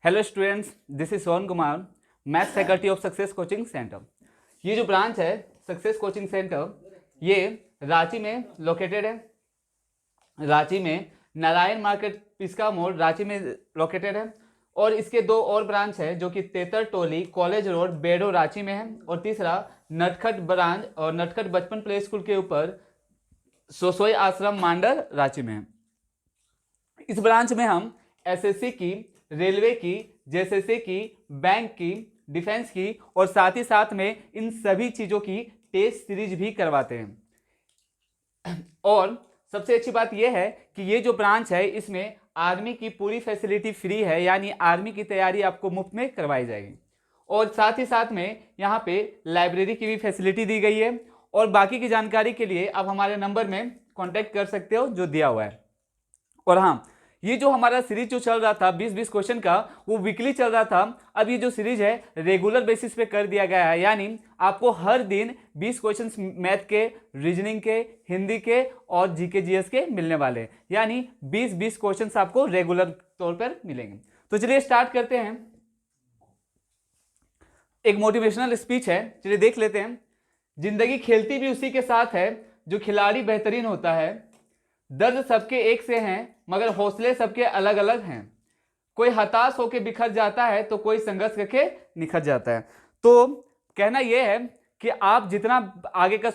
Hello students, this is Sohan Kumar, math faculty of success coaching centre. ये जो branch है success coaching centre, ये रांची में लोकेटेड है। रांची में नारायण मार्केट, पिस्का मोड़, रांची में लोकेटेड है। और इसके दो और ब्रांच है जो कि तेतर टोली, कॉलेज रोड, बेडो, रांची में है। और तीसरा नटखट ब्रांच और नटखट बचपन प्ले स्कूल के ऊपर सोसोई आश्रम, मांडर, रांची में है। इस ब्रांच में हम एसएससी की, रेलवे की, जेएसएससी की, बैंक की, डिफेंस की और साथ ही साथ में इन सभी चीजों की टेस्ट सीरीज भी करवाते हैं। और सबसे अच्छी बात यह है कि ये जो ब्रांच है इसमें आर्मी की पूरी फैसिलिटी फ्री है, यानी आर्मी की तैयारी आपको मुफ्त में करवाई जाएगी। और साथ ही साथ में यहाँ पे लाइब्रेरी की भी फैसिलिटी दी गई है। और बाकी की जानकारी के लिए आप हमारे नंबर में कॉन्टेक्ट कर सकते हो जो दिया हुआ है। और हाँ, ये जो हमारा सीरीज जो चल रहा था 20-20 क्वेश्चन का, वो वीकली चल रहा था। अब ये जो सीरीज है रेगुलर बेसिस पे कर दिया गया है, यानी आपको हर दिन 20 क्वेश्चन मैथ के, रीजनिंग के, हिंदी के और जीके जीएस के मिलने वाले हैं। यानी 20-20 क्वेश्चन आपको रेगुलर तौर पर मिलेंगे। तो चलिए स्टार्ट करते हैं। एक मोटिवेशनल स्पीच है, चलिए देख लेते हैं। जिंदगी खेलती भी उसी के साथ है जो खिलाड़ी बेहतरीन होता है। दर्द सबके एक से हैं मगर हौसले सबके अलग अलग हैं। कोई हताश होकर बिखर जाता है तो कोई संघर्ष करके निखर जाता है। तो कहना यह है कि आप जितना आगे का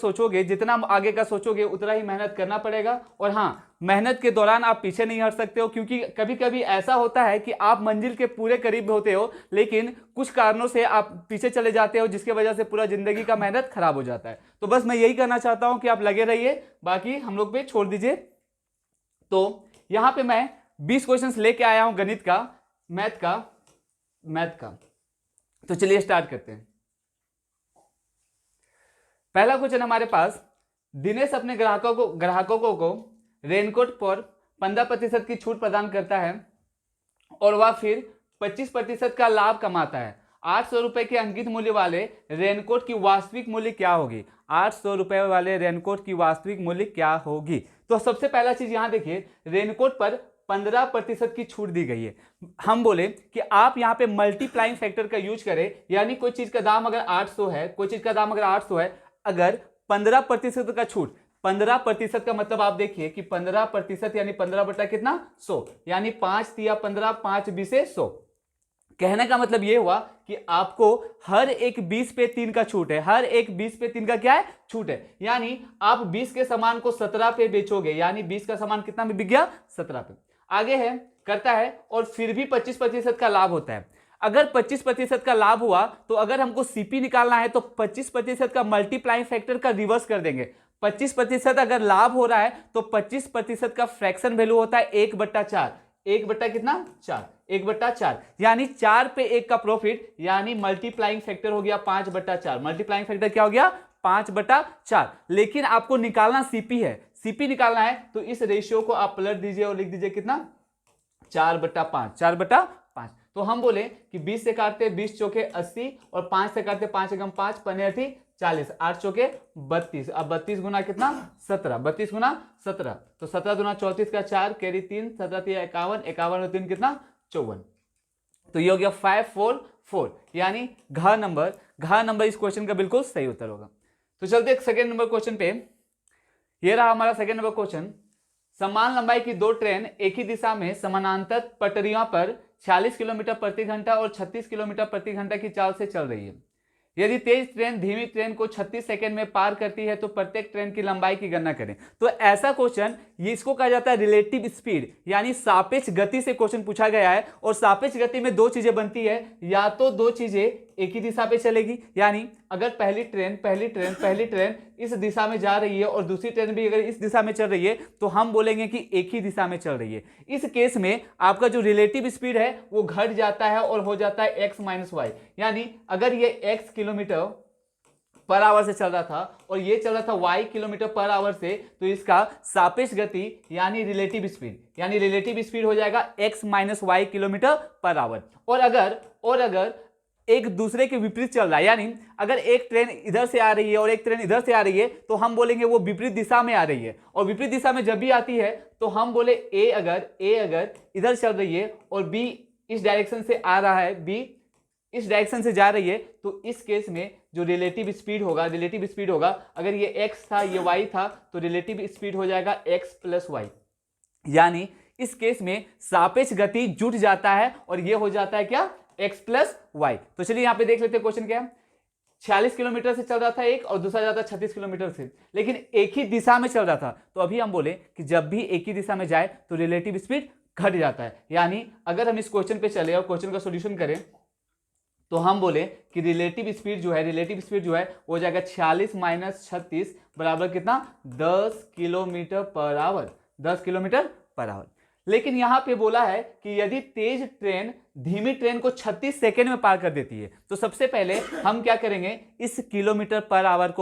सोचोगे उतना ही मेहनत करना पड़ेगा। और हाँ, मेहनत के दौरान आप पीछे नहीं हट सकते हो, क्योंकि कभी कभी ऐसा होता है कि आप मंजिल के पूरे करीब होते हो लेकिन कुछ कारणों से आप पीछे चले जाते हो, जिसकी वजह से पूरा जिंदगी का मेहनत खराब हो जाता है। तो बस मैं यही कहना चाहता हूं कि आप लगे रहिए, बाकी हम लोग पे छोड़ दीजिए। तो यहां पे मैं 20 क्वेश्चंस लेके आया हूं गणित का, मैथ का। तो चलिए स्टार्ट करते हैं। पहला क्वेश्चन हमारे पास, दिनेश अपने ग्राहकों को रेनकोट पर 15% की छूट प्रदान करता है और वह फिर 25% का लाभ कमाता है। 800 रुपए के अंकित मूल्य वाले रेनकोट की वास्तविक मूल्य क्या होगी? 800 रुपए वाले रेनकोट की वास्तविक मूल्य क्या होगी? तो सबसे पहला चीज यहां देखिए, रेनकोट पर 15% की छूट दी गई है। हम बोले कि आप यहां पे मल्टीप्लाइंग फैक्टर का यूज करें, यानी कोई चीज का दाम अगर 800 है, कोई चीज का दाम अगर 800 है, अगर 15% का छूट, 15% का मतलब आप देखिए कि 15% यानी 15 बटा कितना? 100, यानी 5 तिया 15, 5 बीसे 100। कहने का मतलब यह हुआ कि आपको हर एक 20 पे 3 का छूट है। हर एक 20 पे 3 का क्या है? छूट है। यानी आप 20 के सामान को 17 पे बेचोगे, यानी 20 का सामान कितना में बिक गया? 17 पे। आगे है, करता है और फिर भी 25% का लाभ होता है। अगर 25% का लाभ हुआ तो अगर हमको सीपी निकालना है तो 25% का मल्टीप्लाइंग फैक्टर का रिवर्स कर देंगे। 25% अगर लाभ हो रहा है तो 25% का फ्रैक्शन वैल्यू होता है 1/4। 1 बट्टा कितना? 4। 1/4, यानी 4 पे 1 का प्रॉफिट, यानी मल्टीप्लाइंग फैक्टर हो गया 5/4। मल्टीप्लाइंग फैक्टर क्या हो गया? 5/4। लेकिन आपको निकालना सीपी है। सीपी निकालना है तो इस रेशियो को आप पलट दीजिए और लिख दीजिए कितना? 4/5। 4/5। तो हम बोले कि 20 से काटते 20 चौके 80 और 5 से काटते 5 एकम 5, 15 40, 8 चौके 32। अब 32 गुना कितना? 17। 32 गुना 17, तो 17 गुना 34 का 4, कैरी 3, 17 3 51, 51 और 3 कितना? 54। तो ये हो गया 544, यानी घ नंबर इस क्वेश्चन का बिल्कुल सही उत्तर होगा। तो चलते सेकेंड नंबर क्वेश्चन पे। ये रहा हमारा सेकेंड नंबर क्वेश्चन। समान लंबाई की दो ट्रेन एक ही दिशा में समानांतर पटरियों पर 46 किलोमीटर प्रति घंटा और 36 किलोमीटर प्रति घंटा की चाल से चल रही है। यदि तेज ट्रेन धीमी ट्रेन को 36 सेकंड में पार करती है तो प्रत्येक ट्रेन की लंबाई की गणना करें। तो ऐसा क्वेश्चन, ये इसको कहा जाता है रिलेटिव स्पीड, यानी सापेक्ष गति से क्वेश्चन पूछा गया है। और सापेक्ष गति में दो चीजें बनती है, या तो दो चीजें एक ही दिशा पे चलेगी, यानी अगर पहली ट्रेन इस दिशा में जा रही है और दूसरी ट्रेन भी अगर इस दिशा में चल रही है तो हम बोलेंगे कि एक ही दिशा में चल रही है। इस केस में आपका जो रिलेटिव स्पीड है वो घट जाता है और हो जाता है x - y। यानी अगर ये x किलोमीटर पर आवर से चल रहा था और ये चल रहा था y किलोमीटर पर आवर से, तो इसका सापेक्ष गति यानी रिलेटिव स्पीड हो जाएगा x - y kilometre per hour. और अगर एक दूसरे के विपरीत चल रहा है, यानी अगर एक ट्रेन इधर से आ रही है और एक ट्रेन इधर से आ रही है तो हम बोलेंगे वो विपरीत दिशा में आ रही है। और विपरीत दिशा में जब भी आती है तो हम बोले ए अगर इधर चल रही है और बी इस डायरेक्शन से आ रहा है, बी इस डायरेक्शन से जा रही है, तो इस केस में जो रिलेटिव स्पीड होगा, अगर ये x था ये y था, तो रिलेटिव स्पीड हो जाएगा x प्लस वाई। यानी इस केस में सापेक्ष गति जुट जाता है और ये हो जाता है क्या, x प्लस वाई। तो चलिए यहाँ पे देख लेते हैं क्वेश्चन क्या है। 46 किलोमीटर से चल रहा था एक और दूसरा जाता 36 किलोमीटर से, लेकिन एक ही दिशा में चल रहा था। तो अभी हम बोले कि जब भी एक ही दिशा में जाए तो रिलेटिव स्पीड घट जाता है। यानी अगर हम इस क्वेश्चन पे चले और क्वेश्चन का सॉल्यूशन करें तो हम बोले कि रिलेटिव स्पीड जो है वो जाएगा 46 माइनस 36 बराबर कितना, 10 kilometre per hour, 10 kilometre per hour. लेकिन यहां पे बोला है कि यदि तेज ट्रेन धीमी ट्रेन को 36 सेकेंड में पार कर देती है, तो सबसे पहले हम क्या करेंगे, इस किलोमीटर पर आवर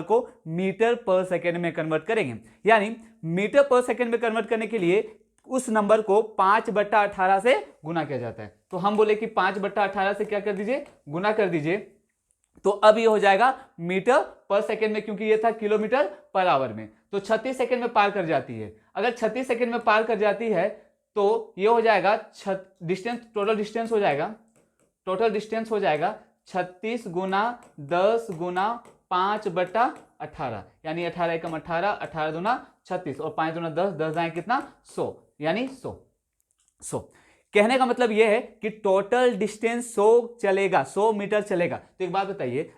को मीटर पर सेकेंड में कन्वर्ट करेंगे। यानी मीटर पर सेकेंड में कन्वर्ट करने के लिए उस नंबर को 5/18 से गुना किया जाता है। तो हम बोले कि 5/18 से क्या कर दीजिए, गुना कर दीजिए। तो अब ये हो जाएगा मीटर पर सेकेंड में, क्योंकि ये था किलोमीटर पर आवर में, तो 36 सेकेंड में पार कर जाती है। अगर 36 सेकेंड में पार कर जाती है तो ये हो जाएगा टोटल डिस्टेंस हो जाएगा 36 गुना 10 गुना 5/18, यानी 18 एकम 18, 18 दूना 36 और 5 दूना 10, 10 जाए कितना 100, यानी 100। कहने का मतलब यह है कि टोटल डिस्टेंस 100 मीटर चलेगा। तो एक बात बताइए,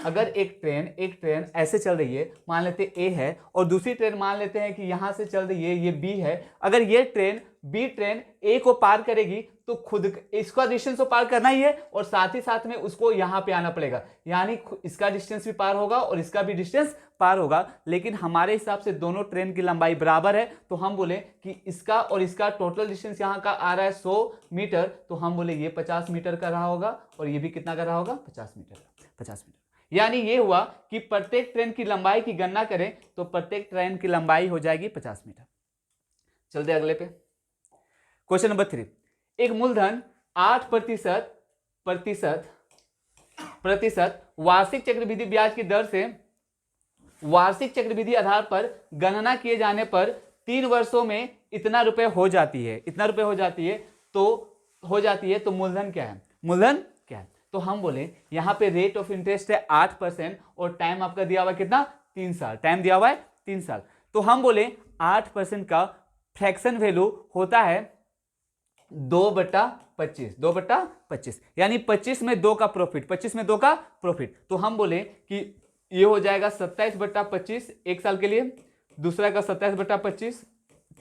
अगर एक ट्रेन ऐसे चल रही है, मान लेते ए है, और दूसरी ट्रेन मान लेते हैं कि यहां से चल रही है, ये बी है। अगर ये ट्रेन बी ट्रेन ए को पार करेगी तो खुद इसका डिस्टेंस तो पार करना ही है और साथ ही साथ में उसको यहां पे आना पड़ेगा, यानी इसका डिस्टेंस भी पार होगा और इसका भी डिस्टेंस पार होगा। लेकिन हमारे हिसाब से दोनों ट्रेन की लंबाई बराबर है, तो हम बोले कि इसका और इसका टोटल डिस्टेंस यहां का आ रहा है 100 मीटर, तो हम बोले ये 50 मीटर का रहा होगा और ये भी कितना का रहा होगा, 50 मीटर। यानी ये हुआ कि प्रत्येक ट्रेन की लंबाई की गणना करें तो प्रत्येक ट्रेन की लंबाई हो जाएगी 50 मीटर। चलते अगले पे, क्वेश्चन नंबर 3। एक मूलधन 8% वार्षिक चक्रवृद्धि ब्याज की दर से वार्षिक चक्रवृद्धि आधार पर गणना किए जाने पर 3 वर्षों में इतना रुपए हो जाती है, तो मूलधन क्या है। तो हम बोले यहाँ पे रेट ऑफ इंटरेस्ट है 8% और टाइम आपका दिया हुआ है कितना, 3 साल, टाइम दिया हुआ है 3 साल। तो हम बोले 8% का फ्रैक्शन वैल्यू होता है 2/25, यानी 25 में 2 का प्रॉफिट। तो हम बोले कि ये हो जाएगा 27/25 एक साल के लिए, दूसरा का 27/25,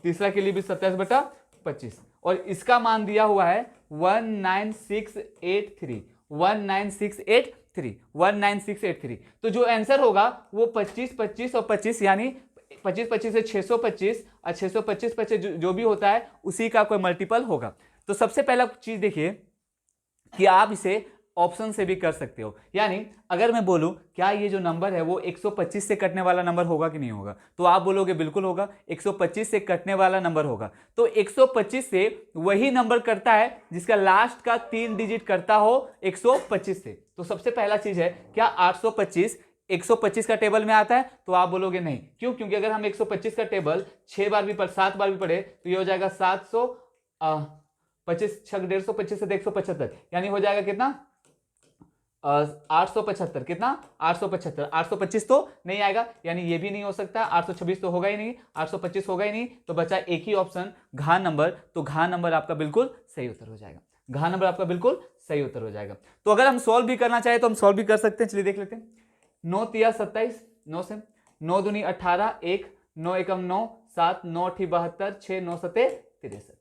तीसरा के लिए भी 27/25, और इसका मान दिया हुआ है 19683। तो जो आंसर होगा वो 25, 25 और 25, यानी 25, 25 से 625 और 625 25 जो भी होता है उसी का कोई मल्टीपल होगा। तो सबसे पहला चीज देखिए कि आप इसे ऑप्शन से भी कर सकते हो। यानी अगर मैं बोलूं क्या ये जो नंबर है वो 125 से कटने वाला नंबर होगा कि नहीं होगा, तो आप बोलोगे बिल्कुल होगा, 125 से कटने वाला नंबर होगा। तो 125 से वही नंबर करता है जिसका लास्ट का 3 डिजिट करता हो 125 से। तो सबसे पहला चीज है क्या 825 125 का टेबल में आता है, तो आप बोलोगे नहीं। क्यों? क्योंकि अगर हम 125 का टेबल 7 बार भी पढ़े तो ये हो जाएगा 725 6 150 से 175, यानी हो जाएगा कितना 875। कितना 875, 825 तो नहीं आएगा, यानी ये भी नहीं हो सकता, 826 तो होगा ही नहीं, 825 होगा ही नहीं, तो बचा एक ही ऑप्शन घ नंबर। तो घ नंबर आपका बिल्कुल सही उत्तर हो जाएगा, घ नंबर आपका बिल्कुल सही उत्तर हो जाएगा। तो अगर हम सॉल्व भी करना चाहे तो हम सॉल्व भी कर सकते हैं। चलिए देख लेते हैं। 9 तिया 27, 9 से 9 दूनी 18, 1 9 एकम 9, 7 9 अठी 72, 6 9 सते 63।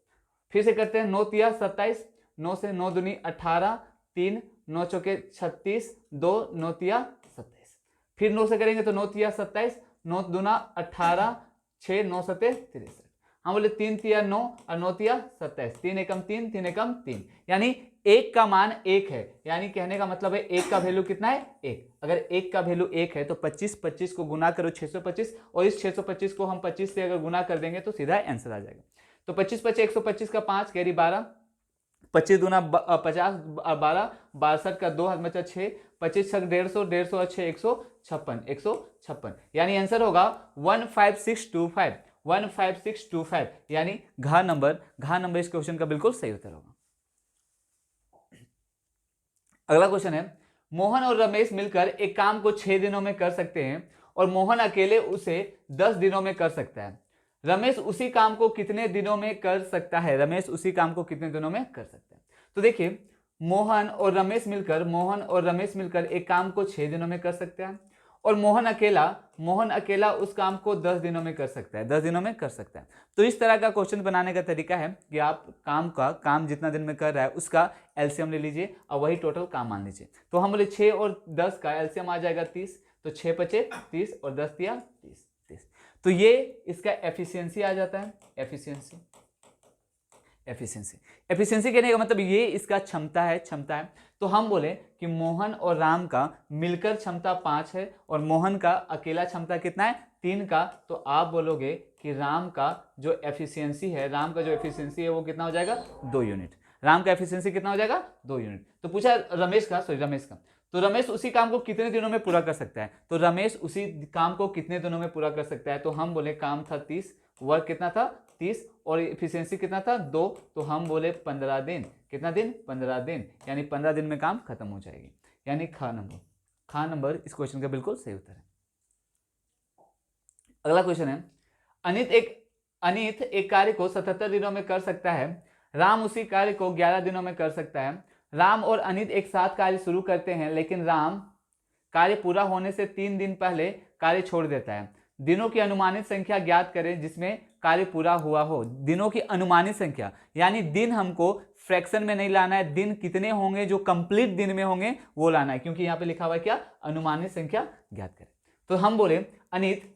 फिर से करते हैं। 9 तिया 27, 9 से 9 दूनी 18, 3 9 चौके 36, 2 9 तिया 27। फिर 9 से करेंगे तो 9 तिया 27, 9 दूना 18, 6 9 सते 63। हम बोले 3 तिया 9 और 9 तिया 27, 3 एकम 3, 3 एकम 3, यानी 1 का मान 1 है। यानी कहने का मतलब है 1 का वैल्यू कितना है 1। अगर 1 का वैल्यू 1 है तो 25 25 को गुना करो 625, और इस 625 को हम 25 से अगर गुना कर देंगे तो सीधा आंसर आ जाएगा। तो 25 25 125 का 5 कैरी 12, 25 दूना 50, 12 62 का 2 हाथ बचा 6, 25 छक 150, 150 और 6 156, यानी आंसर होगा 15625, 15625, यानी घ नंबर इस क्वेश्चन का बिल्कुल सही उत्तर होगा। अगला क्वेश्चन है, मोहन और रमेश मिलकर एक काम को 6 दिनों में कर सकते हैं और मोहन अकेले उसे 10 दिनों में कर सकता है। रमेश उसी काम को कितने दिनों में कर सकता है? रमेश उसी काम को कितने दिनों में कर सकता है? तो देखिए, मोहन और रमेश मिलकर एक काम को 6 दिनों में कर सकते हैं और मोहन अकेला उस काम को 10 दिनों में कर सकता है, 10 दिनों में कर सकता है। तो इस तरह का क्वेश्चन बनाने का तरीका है कि आप काम जितना दिन में कर रहा है उसका एलसीएम ले लीजिए और वही टोटल काम मान लीजिए। तो हम बोले 6 और 10 का एलसीएम आ जाएगा 30, तो 6 बचे 30 और 10 दिया 30। तो ये इसका एफिशिएंसी आ जाता है। एफिशिएंसी कहने का मतलब ये इसका क्षमता है। तो हम बोले कि मोहन और राम का मिलकर क्षमता 5 है और मोहन का अकेला क्षमता कितना है? 3 का। तो आप बोलोगे कि राम का जो एफिशिएंसी है वो कितना हो जाएगा? 2 यूनिट। राम का एफिशिएंसी कितना हो जाएगा? 2 यूनिट। तो पूछा रमेश का। तो रमेश उसी काम को कितने दिनों में पूरा कर सकता है? तो रमेश उसी काम को कितने दिनों में पूरा कर सकता है? तो हम बोले काम था 30, वर्क कितना था? 30 और एफिशिएंसी कितना था? 2। तो हम बोले 15 दिन। कितना दिन? 15 दिन, यानी 15 दिन में काम खत्म हो जाएगी, यानी ख नंबर इस क्वेश्चन का बिल्कुल सही उत्तर है। अगला क्वेश्चन है, अनित एक कार्य को 77 दिनों में कर सकता है, राम उसी कार्य को 11 दिनों में कर सकता है। राम और अनित एक साथ कार्य शुरू करते हैं, लेकिन राम कार्य पूरा होने से 3 दिन पहले कार्य छोड़ देता है। दिनों की अनुमानित संख्या ज्ञात करें जिसमें कार्य पूरा हुआ हो। दिनों की अनुमानित संख्या, यानी दिन हमको फ्रैक्शन में नहीं लाना है, दिन कितने होंगे जो कंप्लीट दिन में होंगे वो लाना है, क्योंकि यहाँ पे लिखा हुआ है क्या? अनुमानित संख्या ज्ञात करें। तो हम बोले अनित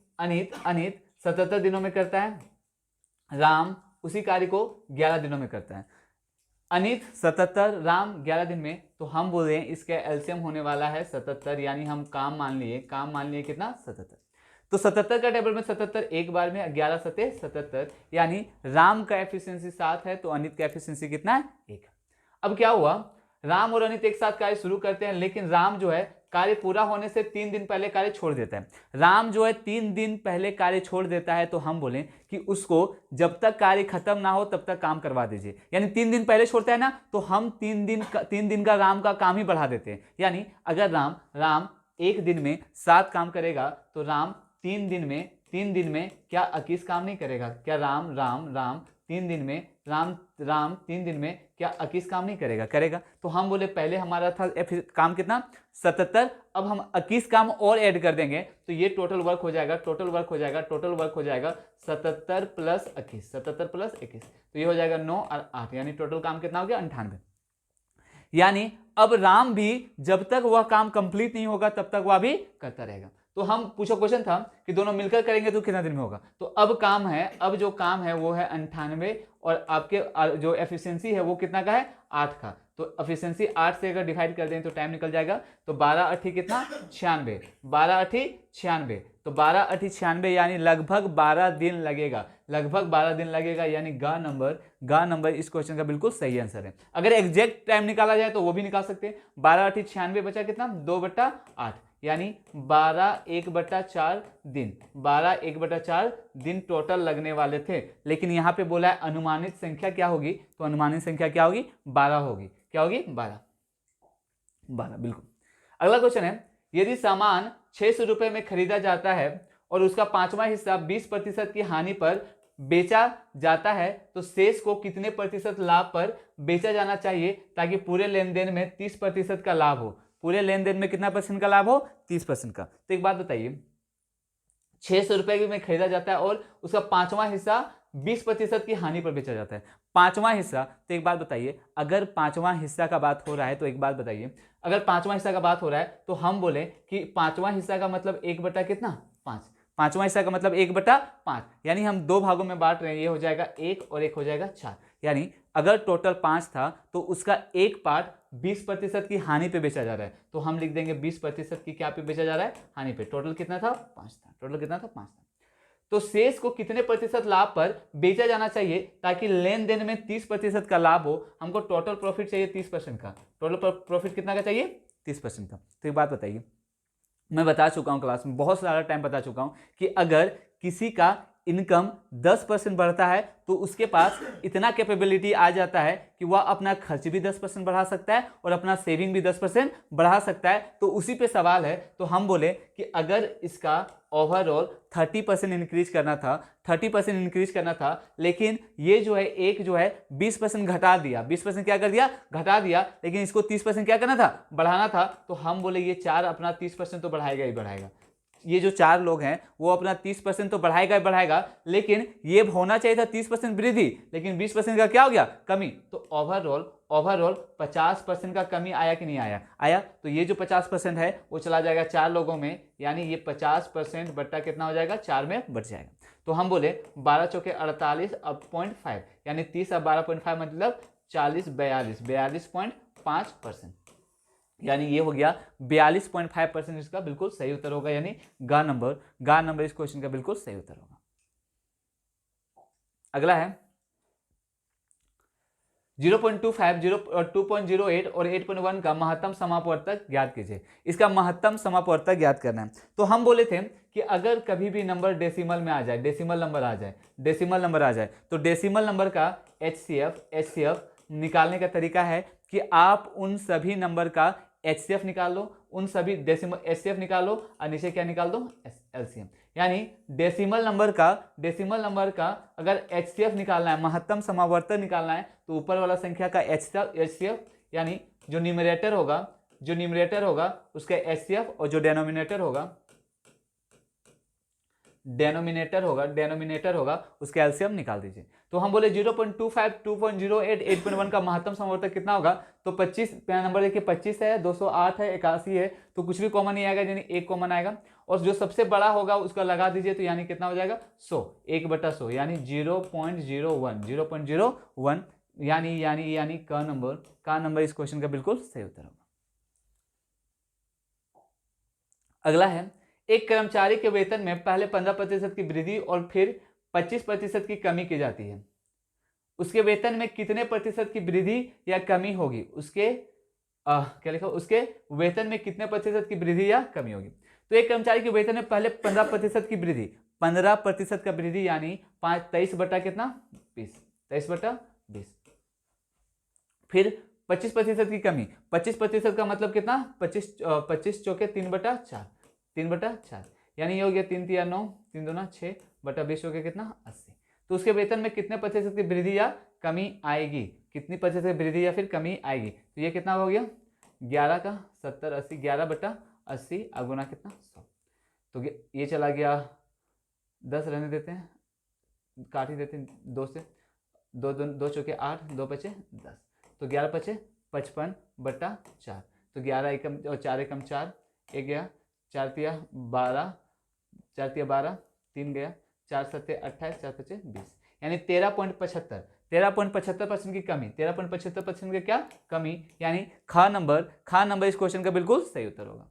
77 दिनों में करता है, राम उसी कार्य को 11 दिनों में करता है। अनित 77, राम 11 दिन में। तो हम बोल रहे हैं इसका एलसीएम होने वाला है 77, यानी हम काम मान लिए कितना? 77। तो 77 का टेबल में 77 एक बार में, 11 सते 77, यानी राम का एफिशिएंसी 7 है तो अनित का एफिशिएंसी कितना है? 1। अब क्या हुआ, राम और अनित एक साथ कार्य शुरू करते हैं, लेकिन राम जो है कार्य पूरा होने से 3 दिन पहले कार्य छोड़ देता है। राम जो है 3 दिन पहले कार्य छोड़ देता है, तो हम बोले कि उसको जब तक कार्य खत्म ना हो तब तक काम करवा दीजिए। यानी 3 दिन पहले छोड़ता है ना, तो हम 3 दिन का राम का काम ही बढ़ा देते हैं। यानी अगर राम 1 दिन में 7 काम करेगा तो राम 3 दिन में क्या 21 काम नहीं करेगा? क्या राम 3 दिन में राम 3 दिन में क्या 21 काम नहीं करेगा? तो हम बोले पहले हमारा था काम कितना? 77। अब हम 21 काम और ऐड कर देंगे तो ये टोटल वर्क हो जाएगा 77 प्लस 21। तो ये हो जाएगा 9 और 8, यानी टोटल काम कितना हो गया? 98। यानी अब राम भी जब तक वह काम कंप्लीट नहीं होगा तब तक वह भी करता रहेगा। तो हम पूछो क्वेश्चन था कि दोनों मिलकर करेंगे तो कितना दिन में होगा? तो अब जो काम है वो है 98 और आपके जो एफिशिएंसी है वो कितना का है? 8 का। तो एफिशिएंसी 8 से अगर डिवाइड कर दें तो टाइम निकल जाएगा। तो 12 8 कितना? 96। 12 8 96। तो 12 8 96, यानी लगभग 12 दिन लगेगा। यानी ग नंबर इस क्वेश्चन का बिल्कुल सही आंसर है। अगर एग्जैक्ट टाइम निकाला जाए तो वो भी निकाल सकते हैं। 12 8 96 बचा कितना? 2/8, यानी 12 1/4 दिन। 12 1/4 दिन टोटल लगने वाले थे, लेकिन यहाँ पे बोला है अनुमानित संख्या क्या होगी? तो अनुमानित संख्या क्या होगी? 12 होगी। क्या होगी? 12 बिल्कुल। अगला क्वेश्चन है, यदि सामान 600 रुपए में खरीदा जाता है और उसका 5वां हिस्सा 20% की हानि पर बेचा जाता है, तो शेष को कितने प्रतिशत लाभ पर बेचा जाना चाहिए ताकि पूरे लेन देन में 30% का लाभ हो? पूरे लेन देन में कितना % का लाभ हो? 30% का। तो एक बात बताइए, 600 रुपए में खरीदा जाता है और उसका 5वां हिस्सा 20% की हानि पर बेचा जाता है। 5वां हिस्सा, तो एक बात बताइए, अगर 5वां हिस्सा का बात हो रहा है तो एक बात बताइए, अगर 5वां हिस्सा का बात हो रहा है तो हम बोले कि 5वां हिस्सा का मतलब 1 कितना? 5। 5वां हिस्सा का मतलब 1/5, यानी हम 2 भागों में बांट रहे हैं। ये हो जाएगा 1 और 1 हो जाएगा 4। यानी अगर टोटल 5 था तो उसका एक पार्ट 20% की हानि पे बेचा जा रहा है, तो हम लिख देंगे 20% की क्या पे बेचा जा रहा है? हानि पे। टोटल कितना था? 5 था। तो शेष को कितने प्रतिशत लाभ पर बेचा जाना चाहिए ताकि लेन देन में 30% का लाभ हो? हमको टोटल प्रॉफिट चाहिए 30% का। टोटल प्रॉफिट कितना का चाहिए? 30% का। तो एक बात बताइए, मैं बता चुका हूं क्लास में, बहुत सारा टाइम बता चुका हूं कि अगर किसी का इनकम 10% बढ़ता है तो उसके पास इतना कैपेबिलिटी आ जाता है कि वह अपना खर्च भी 10% बढ़ा सकता है और अपना सेविंग भी 10% बढ़ा सकता है। तो उसी पे सवाल है। तो हम बोले कि अगर इसका ओवरऑल 30% इंक्रीज करना था, 30% इंक्रीज करना था, लेकिन ये जो है एक जो है 20% घटा दिया, 20% क्या कर दिया, घटा दिया, लेकिन इसको 30% क्या करना था, बढ़ाना था। तो हम बोले ये 4 अपना 30% तो बढ़ाएगा ही बढ़ाएगा। ये जो 4 लोग हैं वो अपना 30% तो बढ़ाएगा ही बढ़ाएगा, लेकिन ये होना चाहिए था 30% वृद्धि, लेकिन 20% का क्या हो गया, कमी। तो ओवरऑल 50% का कमी आया कि नहीं आया, आया। तो ये जो 50% है वो चला जाएगा 4 लोगों में, यानी ये 50% बट्टा कितना हो जाएगा, 4 में बच जाएगा। तो हम बोले 12 चौके 48 अब 0.5, यानी 30 अब 12.5 मतलब 40 42.5%, यानी ये हो गया 42.5%। इसका बिल्कुल सही उत्तर होगा, यानी गा नंबर इस क्वेश्चन का बिल्कुल सही उत्तर होगा। अगला है 0.25, 2.08 और 8.1 का महत्तम समापवर्तक ज्ञात कीजिए। इसका महत्तम समापवर्तक ज्ञात करना है। तो हम बोले थे कि अगर कभी भी नंबर डेसिमल में आ जाए, डेसिमल नंबर आ जाए तो डेसिमल नंबर का HCF निकालने का तरीका है कि आप उन सभी नंबर का HCF निकाल लो, उन सभी डेसिमल HCF निकाल लो और नीचे क्या निकाल दो, LCM। यानी डेसिमल नंबर का अगर HCF निकालना है, महत्तम समावर्तक निकालना है, तो ऊपर वाला संख्या का HCF, यानी जो न्यूमरेटर होगा उसका HCF और जो डेनोमिनेटर होगा उसका एलसीएम निकाल दीजिए। तो हम बोले 0.25, 2.08, 8.1 का महत्तम समावर्तक कितना होगा। तो 25 नंबर देखिए, 25 है, 208 है, 81 है, तो कुछ भी कॉमन नहीं आएगा, यानी एक कॉमन आएगा। और जो सबसे बड़ा होगा उसका लगा दीजिए, तो यानी कितना हो जाएगा 100, 1/100, यानी 0.01, यानी का नंबर इस क्वेश्चन का बिल्कुल सही उत्तर होगा। अगला है, एक कर्मचारी के वेतन में पहले 15% की वृद्धि और फिर 25% की कमी की जाती है। उसके वेतन में कितने प्रतिशत की वृद्धि या कमी होगी, क्या लिखा, उसके वेतन में कितने प्रतिशत की वृद्धि या कमी होगी। तो एक कर्मचारी के वेतन में पहले 15% की वृद्धि, 15% का वृद्धि, यानी 23 बटा कितना 20, 23/20। फिर 25% की कमी, 25% का मतलब कितना, 25 चौके 3/4, 3/4, यानी ये हो गया 3 3 9, 3 2 6 बटा 20 हो गया कितना 80। तो उसके वेतन में कितने प्रतिशत की वृद्धि या कमी आएगी, कितनी प्रतिशत की वृद्धि या फिर कमी आएगी। तो ये कितना हो गया 11 का 70 80, 11/80 अगुना कितना 100। तो ये चला गया 10 रहने देते हैं, काट ही देते हैं 2 से, 2 चौके 8, 2 बचे 10, तो 11 बचे 55/4। तो 11 एकम और 4 एकम 4, एक गया 4 तिया 12, 4 तिया 12, 3 गया 4 7 28, 4 5 20, यानी 13.75% की कमी, 13.75% की क्या कमी, यानी खा नंबर इस क्वेश्चन का बिल्कुल सही उत्तर होगा।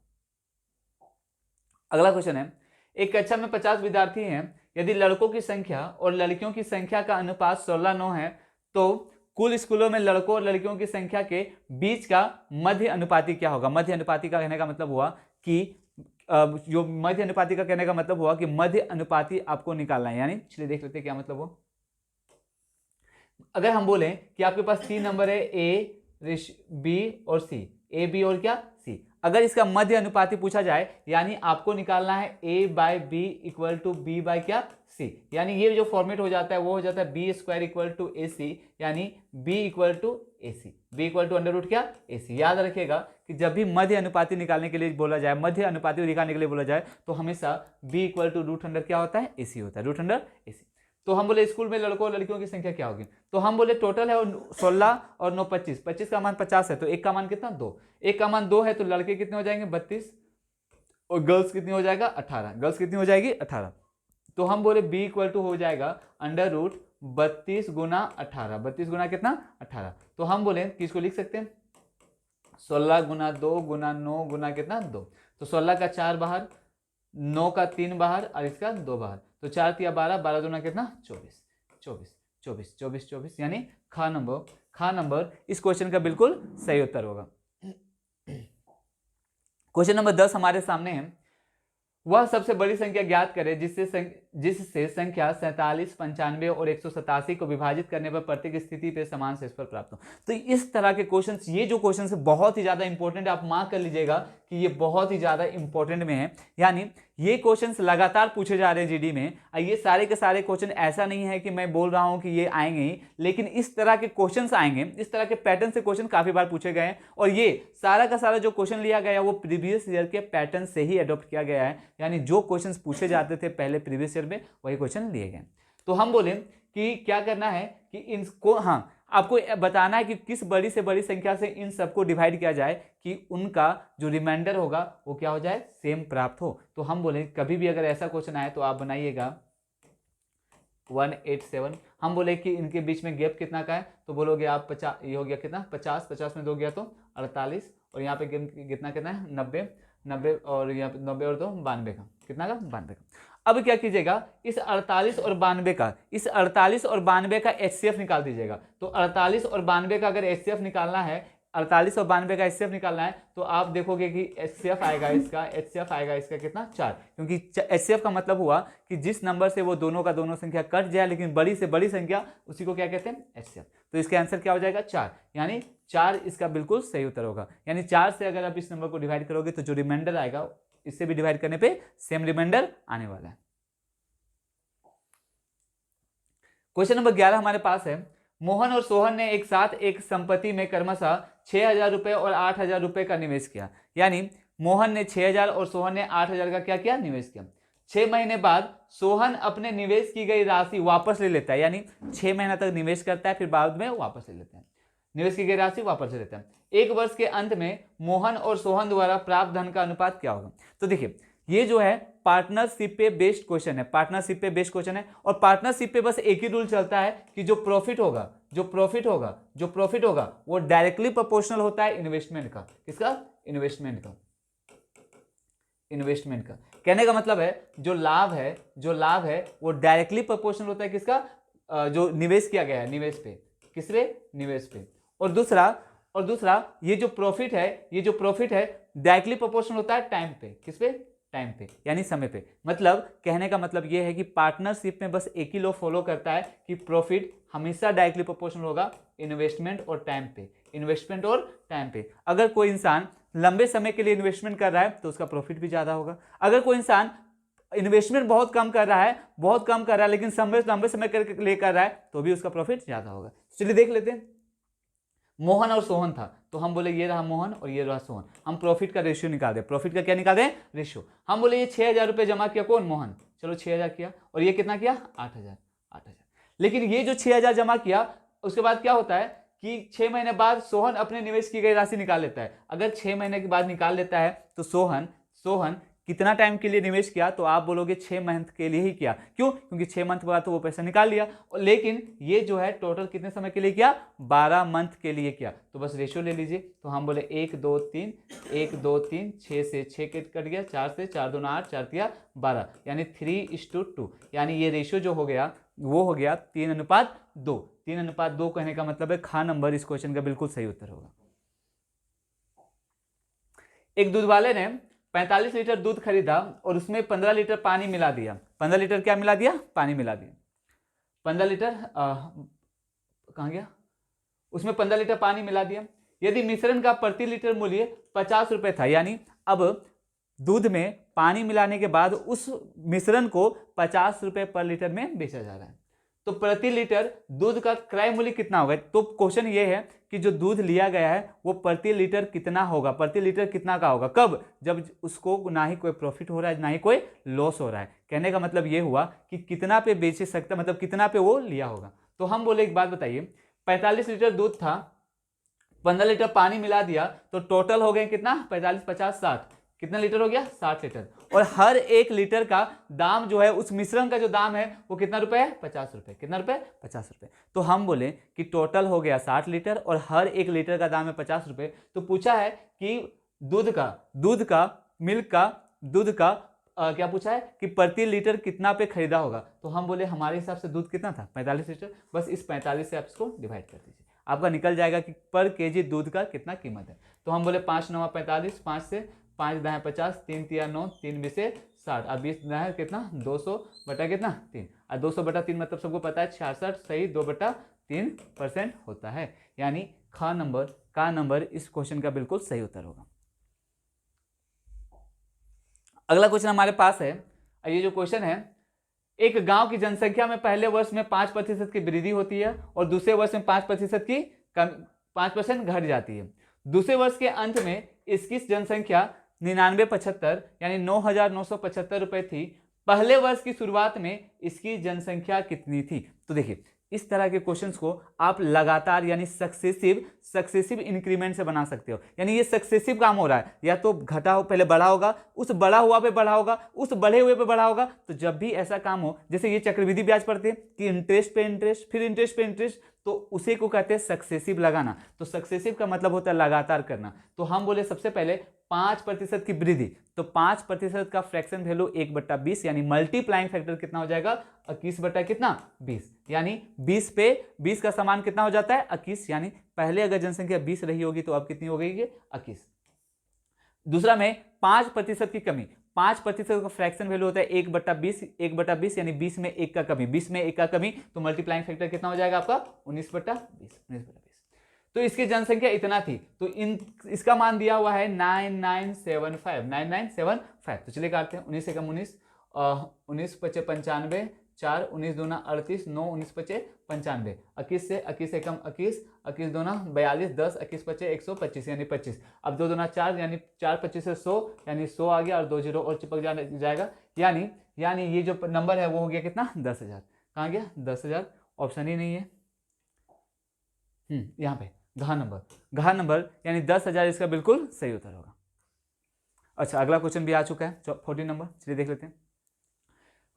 अगला क्वेश्चन है, एक कक्षा में 50 विद्यार्थी हैं, यदि लड़कों की संख्या और लड़कियों की संख्या का अनुपात 16:9 है, तो कुल स्कूलों में लड़कों और लड़कियों की संख्या के बीच का मध्य अनुपाती क्या होगा। मध्य अनुपाती का कहने का मतलब हुआ कि मध्य अनुपाती आपको निकालना है, यानी चलिए देख लेते हैं क्या मतलब हुआ। अगर हम बोले कि आपके पास 3 नंबर है, ए बी और सी, ए बी और क्या सी, अगर इसका मध्य अनुपाती पूछा जाए, यानी आपको निकालना है A/B = B/ क्या C, यानी ये जो फॉर्मेट हो जाता है वो हो जाता है B² = AC, यानी B = AC, B = क्या AC। याद रखिएगा कि जब भी मध्य अनुपाती निकालने के लिए बोला जाए, मध्य अनुपाती निकालने के लिए बोला जाए, तो हमेशा B √√ क्या होता है, AC होता है, √AC। तो हम बोले स्कूल में लड़कों और लड़कियों की संख्या क्या होगी, तो हम बोले टोटल है 16 और 9 25, 25 का मान 50 है, तो एक का मान कितना 2, एक का मान 2 है, तो लड़के कितने हो जाएंगे 32 और गर्ल्स कितनी हो जाएगा 18, गर्ल्स कितनी हो जाएगी 18। तो हम बोले B = हो जाएगा √32 × 18, 32 गुना कितना 18। तो हम बोले कि इसको लिख सकते हैं 16 × 2 × 9 गुना कितना 2, तो 16 का 4 बाहर, 9 का 3 बाहर और इसका 2 बाहर, तो 4 तिया 12, 12 दूना कितना 24, यानी खा नंबर इस क्वेश्चन का बिल्कुल सही उत्तर होगा। क्वेश्चन नंबर 10 हमारे सामने है, वह सबसे बड़ी संख्या ज्ञात करे जिससे संख्या 47, 95 और 187 को विभाजित करने पर प्रत्येक स्थिति पे समान शेषफल प्राप्त हो। तो इस तरह के क्वेश्चंस, ये जो क्वेश्चंस बहुत ही ज्यादा इंपॉर्टेंट है, आप मार्क कर लीजिएगा कि ये बहुत ही ज्यादा इंपॉर्टेंट में है। यानी ये क्वेश्चंस लगातार पूछे जा रहे हैं जीडी में। ये सारे के सारे क्वेश्चन, ऐसा नहीं है कि मैं बोल रहा हूं कि ये आएंगे ही, लेकिन इस तरह के क्वेश्चंस आएंगे, इस तरह के पैटर्न से क्वेश्चन काफी बार पूछे गए हैं। और ये सारा का सारा जो क्वेश्चन लिया गया वो प्रीवियस ईयर के पैटर्न से ही अडॉप्ट किया गया है। यानी जो क्वेश्चंस पूछे जाते थे पहले प्रीवियस ईयर में, वही क्वेश्चन लिए गए। तो हम बोले कि क्या करना है कि इनको, हाँ, आपको बताना है कि किस बड़ी से बड़ी संख्या से इन सबको डिवाइड किया जाए कि उनका जो रिमाइंडर होगा वो क्या हो जाए, सेम प्राप्त हो। तो हम बोले कभी भी अगर ऐसा क्वेश्चन आए तो आप बनाइएगा 187। हम बोले कि इनके बीच में गैप कितना का है, तो बोलोगे आप 50, ये हो गया कितना 50, 50 में 2 गया तो 48, और यहाँ पे कितना कितना है 90, 90 और यहाँ पे 90 और 2 92 का, कितना का 92 का। अब क्या कीजिएगा, इस 48 और 92 का, इस 48 और 92 का HCF निकाल दीजिएगा। तो 48 और 92 का अगर HCF निकालना है, 48 और 92 का HCF निकालना है, तो आप देखोगे कि HCF आएगा इसका, HCF आएगा इसका कितना 4, क्योंकि HCF का मतलब हुआ कि जिस नंबर से वो दोनों का दोनों संख्या कट जाए लेकिन बड़ी से बड़ी संख्या, उसी को क्या कहते हैं, HCF। तो इसका आंसर क्या हो जाएगा 4, यानी 4 इसका बिल्कुल सही उत्तर होगा। यानी 4 से अगर आप इस नंबर को डिवाइड करोगे तो जो रिमाइंडर आएगा इससे भी डिवाइड करने पे सेम रिमाइंडर आने वाला है। क्वेश्चन नंबर 11 हमारे पास है, मोहन और सोहन ने एक साथ एक संपत्ति में क्रमशः 6,000 रुपए और 8,000 रुपए का निवेश किया। यानी मोहन ने 6,000 और सोहन ने 8,000 का क्या किया, निवेश किया। 6 महीने बाद सोहन अपने निवेश की गई राशि वापस ले लेता है। यानी 6 महीना तक निवेश करता है, फिर बाद में वापस ले लेता है, निवेश की गई राशि वापस ले लेता है। 1 वर्ष के अंत में मोहन और सोहन द्वारा प्राप्त धन का अनुपात क्या होगा। तो देखिए, ये जो है पार्टनरशिप पे बेस्ड क्वेश्चन है, पार्टनरशिप पे बेस्ड क्वेश्चन है। और पार्टनरशिप पे बस एक ही रूल चलता है कि जो प्रॉफिट होगा, जो प्रॉफिट होगा, जो प्रॉफिट होगा वो डायरेक्टली प्रोपोर्शनल होता है इन्वेस्टमेंट का। किसका, इन्वेस्टमेंट का, इन्वेस्टमेंट का। कहने का मतलब है जो लाभ है, जो लाभ है वो डायरेक्टली प्रोपोर्शनल होता है किसका, जो निवेश किया गया है, निवेश पे, किस पे, निवेश पे। और दूसरा ये जो प्रॉफिट है, ये जो प्रॉफिट है डायरेक्टली प्रोपोर्शनल होता है टाइम पे, किस पे, टाइम पे, यानी समय पे। मतलब कहने का मतलब ये है कि पार्टनरशिप में बस एक ही लॉ फॉलो करता है कि प्रॉफिट हमेशा डायरेक्टली प्रोपोर्शनल होगा इन्वेस्टमेंट और टाइम पे, इन्वेस्टमेंट और टाइम पे। अगर कोई इंसान लंबे समय के लिए इन्वेस्टमेंट कर रहा है तो उसका प्रॉफिट भी ज्यादा होगा। अगर कोई इंसान इन्वेस्टमेंट बहुत कम कर रहा है, बहुत कम कर रहा है, लेकिन लंबे समय के लिए कर रहा है, तो भी उसका प्रॉफिट ज्यादा होगा। चलिए देख लेते हैं। मोहन और सोहन था, तो हम बोले ये रहा मोहन और ये रहा सोहन। हम प्रॉफिट का रेशियो निकाल दें, प्रॉफिट का क्या निकाल दें, रेशियो। हम बोले ये 6,000 रुपए जमा किया कौन, मोहन, चलो 6,000 किया, और ये कितना किया 8,000, 8,000। लेकिन ये जो 6,000 जमा किया, उसके बाद क्या होता है कि 6 महीने बाद सोहन अपने निवेश की गई राशि निकाल लेता है। अगर 6 महीने के बाद निकाल लेता है तो सोहन कितना टाइम के लिए निवेश किया, तो आप बोलोगे 6 मंथ के लिए ही किया। क्यों, क्योंकि 6 मंथ बाद तो वो पैसा निकाल लिया। लेकिन ये जो है टोटल कितने समय के लिए किया, 12 मंथ के लिए किया। तो बस रेशियो ले लीजिए। तो हम बोले 1 2 3, 1 2 3, 6 से 6 कट गया, 4 से 4 2 8, 4 3 12, यानी 3:2। यानी ये रेशियो जो हो गया वो हो गया 3:2। 3:2 कहने का मतलब है खा नंबर इस क्वेश्चन का बिल्कुल सही उत्तर होगा। एक दूध वाले ने 45 लीटर दूध खरीदा और उसमें 15 लीटर पानी मिला दिया। 15 लीटर क्या मिला दिया, पानी मिला दिया। 15 लीटर कहाँ गया, उसमें 15 लीटर पानी मिला दिया। यदि मिश्रण का प्रति लीटर मूल्य 50 रुपए था, यानी अब दूध में पानी मिलाने के बाद उस मिश्रण को 50 रुपए पर लीटर में बेचा जा रहा है, तो प्रति लीटर दूध का क्रय मूल्य कितना होगा। तो क्वेश्चन ये है कि जो दूध लिया गया है वो प्रति लीटर कितना होगा, प्रति लीटर कितना का होगा, कब, जब उसको ना ही कोई प्रॉफिट हो रहा है ना ही कोई लॉस हो रहा है। कहने का मतलब ये हुआ कि कितना पे बेच सकता, मतलब कितना पे वो लिया होगा। तो हम बोले एक बात बताइए, 45 लीटर दूध था, 15 लीटर पानी मिला दिया, तो टोटल हो गए कितना, 45 50 60, कितना लीटर हो गया, 60 लीटर। और हर एक लीटर का दाम जो है, उस मिश्रण का जो दाम है वो कितना रुपए है, 50 रुपए। कितना रुपए, 50 रुपए। तो हम बोले कि टोटल हो गया 60 लीटर और हर एक लीटर का दाम है 50 रुपए। तो पूछा है कि दूध का क्या पूछा है कि प्रति लीटर कितना पे खरीदा होगा। तो हम बोले हमारे हिसाब से दूध कितना था, 45 लीटर। बस इस 45 से आप इसको डिवाइड कर दीजिए, आपका निकल जाएगा कि पर केजी दूध का कितना कीमत है। तो हम बोले 5 9 45, 5 से 5 10 50, 3 3 9, 3 20 60, अब 20 है कितना 200 बटा कितना 3, और 200 बटा 3 मतलब सबको पता है 66, सही 2/3% होता है। यानी का नंबर इस क्वेश्चन का बिल्कुल सही उत्तर होगा। अगला क्वेश्चन हमारे पास है, ये जो क्वेश्चन है, एक गांव की जनसंख्या में पहले वर्ष में 5% की वृद्धि होती है और दूसरे वर्ष में 5% की 5% घट जाती है। दूसरे वर्ष के अंत में इसकी जनसंख्या 9975 यानी 9,975 रुपए थी। पहले वर्ष की शुरुआत में इसकी जनसंख्या कितनी थी? तो देखिए इस तरह के क्वेश्चंस को आप लगातार यानी सक्सेसिव इंक्रीमेंट से बना सकते हो। यानी ये सक्सेसिव काम हो रहा है, या तो घटा हो पहले बढ़ा होगा, उस बढ़ा हुआ पे बढ़ा होगा, उस बढ़े हुए पे बढ़ा होगा। तो जब भी ऐसा काम हो, जैसे ये चक्रवृद्धि ब्याज पढ़ते हैं कि इंटरेस्ट पे इंटरेस्ट फिर इंटरेस्ट पे इंटरेस्ट, तो उसे को कहते हैं सक्सेसिव लगाना। तो सक्सेसिव का मतलब होता है लगातार करना। तो हम बोले सबसे पहले 5% की वृद्धि, तो 5% का फ्रैक्शन वैल्यू 1/20 यानी मल्टीप्लाइंग फैक्टर कितना हो जाएगा 21 बटा कितना 20, यानी 20 पे 20 का समान कितना हो जाता है 21, यानी पहले अगर जनसंख्या 20 रही होगी तो अब कितनी हो गई ये 21। दूसरा में 5% की कमी, 5% का फ्रैक्शन वैल्यू होता है 1/20 यानी 20 में 1 का कमी, 20 में 1 का कमी, तो मल्टीप्लाइंग फैक्टर कितना हो जाएगा आपका 19/20। तो इसकी जनसंख्या इतना थी, तो इसका मान दिया हुआ है 9975। तो चलिए काटते हैं, 19 से कम 19, 19 पचे 95, 4 19 दूना 38, 9 19 पचे 95, 21 से 21 से कम 21, 21 दूना 42, 10 21 पचे 125 यानी 25। अब 2 दूना 4 यानी 4 25 से 100 यानी 100 आ गया और 2 जीरो और चिपक जाएगा, यानी ये जो नंबर है वो हो गया कितना 10,000। कहाँ गया 10,000, ऑप्शन ही नहीं है यहाँ पे घा नंबर यानी 10,000 इसका बिल्कुल सही उत्तर होगा। अच्छा अगला क्वेश्चन भी आ चुका है 14 नंबर, चलिए देख लेते हैं।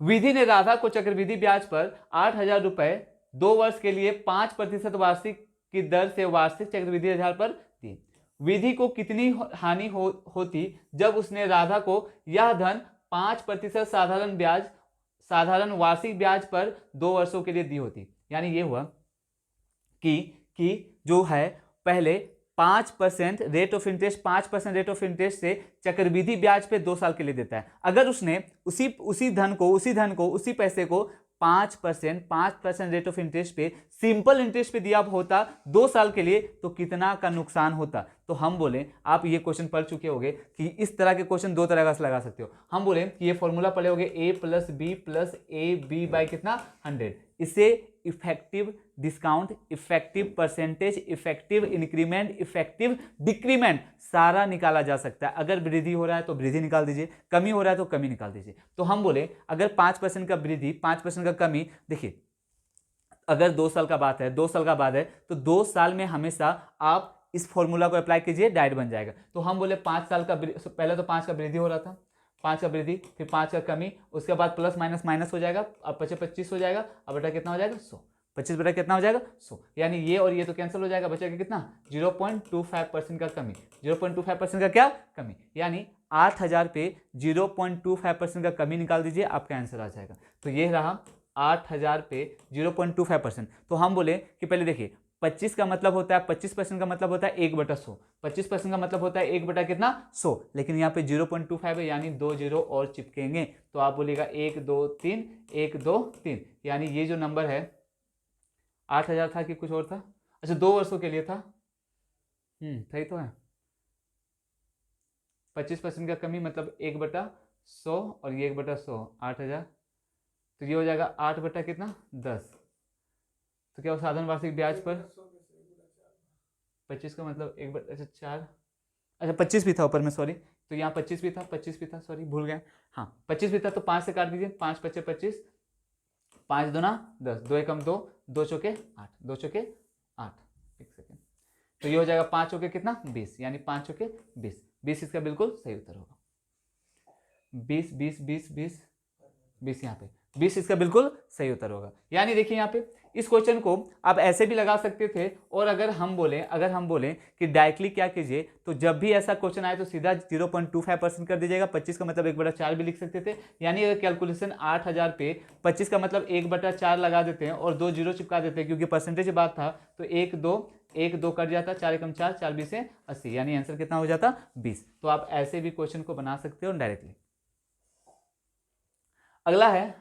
विधि ने राधा को चक्रवृद्धि ब्याज पर 8,000 रुपए 2 वर्ष के लिए 5% वार्षिक की दर से वार्षिक चक्रवृद्धि आधार पर दी। विधि को कितनी हानि होती जब उसने राधा को यह धन 5% साधारण वार्षिक ब्याज पर 2 वर्षों के लिए दी होती। यानी ये हुआ कि जो है पहले 5% rate of interest 5% rate of interest से चक्रवृद्धि ब्याज पे 2 साल के लिए देता है। अगर उसने उसी पैसे को 5% रेट ऑफ इंटरेस्ट पे सिंपल इंटरेस्ट पे दिया होता 2 साल के लिए, तो कितना का नुकसान होता? तो हम बोले, आप ये क्वेश्चन पढ़ चुके होंगे कि इस तरह के क्वेश्चन 2 तरह का लगा सकते हो। हम बोले कि ये फॉर्मूला पढ़े होगे a + b + ab बाई कितना 100। इसे effective discount, effective percentage, effective increment, effective decrement सारा निकाला जा सकता है। अगर वृद्धि हो रहा है तो वृद्धि निकाल दीजिए, कमी हो रहा है तो कमी निकाल दीजिए। तो हम बोले अगर 5% का वृद्धि 5% का कमी, देखिए अगर 2 साल का बात है 2 साल का बाद है तो 2 साल में हमेशा आप इस फॉर्मूला को अप्लाई कीजिए, डायरेक्ट बन जाएगा। तो हम बोले 5 साल का, पहले तो 5 का वृद्धि हो रहा था, 5 का वृद्धि फिर 5 का कमी, उसके बाद प्लस माइनस माइनस हो जाएगा, अब 25 हो जाएगा, अब बेटा कितना हो जाएगा 100, 25 बेटा कितना हो जाएगा 100, यानी ये और ये तो कैंसिल हो जाएगा, बचेगा कितना 0.25% का कमी, 0.25% का क्या कमी, यानी 8,000 पे 0.25% का कमी निकाल दीजिए, आपका आंसर आ जाएगा। तो ये रहा 8,000 पे 0.25%। तो हम बोले कि पहले देखिए 25 का मतलब होता है 25% का मतलब होता है 1/100, 25% का मतलब होता है 1 बटा कितना 100, लेकिन यहाँ पे 0.25 है यानी 2 जीरो और चिपकेंगे, तो आप बोलिएगा 1 2 3 1 2 3, यानी ये जो नंबर है 8,000 था कि कुछ और था? अच्छा 2 वर्षों के लिए था, सही तो है। 25% का कमी मतलब 1/100 और ये 1/100 8,000, तो ये हो जाएगा 8 बटा कितना 10। तो क्या साधारण वार्षिक ब्याज पर 25 का मतलब 1/4, अच्छा 25 भी था ऊपर में, सॉरी, तो यहाँ 25 भी था, सॉरी भूल गए, हाँ 25 भी था, तो 5 से काट दीजिए, 5 × 5 = 25, 5 दूना 10, 2 एकम 2, 2 चौके 8, 2 चौके 8, एक सेकेंड, तो ये हो जाएगा 5 चौके कितना 20, यानी 5 चौके 20, 20 इसका बिल्कुल सही उत्तर होगा। 20 20 20 20 20 यहाँ पे 20 इसका बिल्कुल सही उत्तर होगा। यानी देखिए यहाँ पे इस क्वेश्चन को आप ऐसे भी लगा सकते थे, और अगर हम बोलें कि डायरेक्टली क्या कीजिए, तो जब भी ऐसा क्वेश्चन आए तो सीधा 0.25% कर दीजिएगा, 25 का मतलब 1/4 भी लिख सकते थे। यानी अगर कैलकुलेशन 8,000 पे 25 का मतलब 1/4 लगा देते हैं और 2 जीरो चिपका देते हैं, क्योंकि परसेंटेज बात था, तो 1 2 कट जाता, 4 एकम 4, 4 20 से 80, यानी आंसर कितना हो जाता 20। तो आप ऐसे भी क्वेश्चन को बना सकते हो डायरेक्टली। अगला है,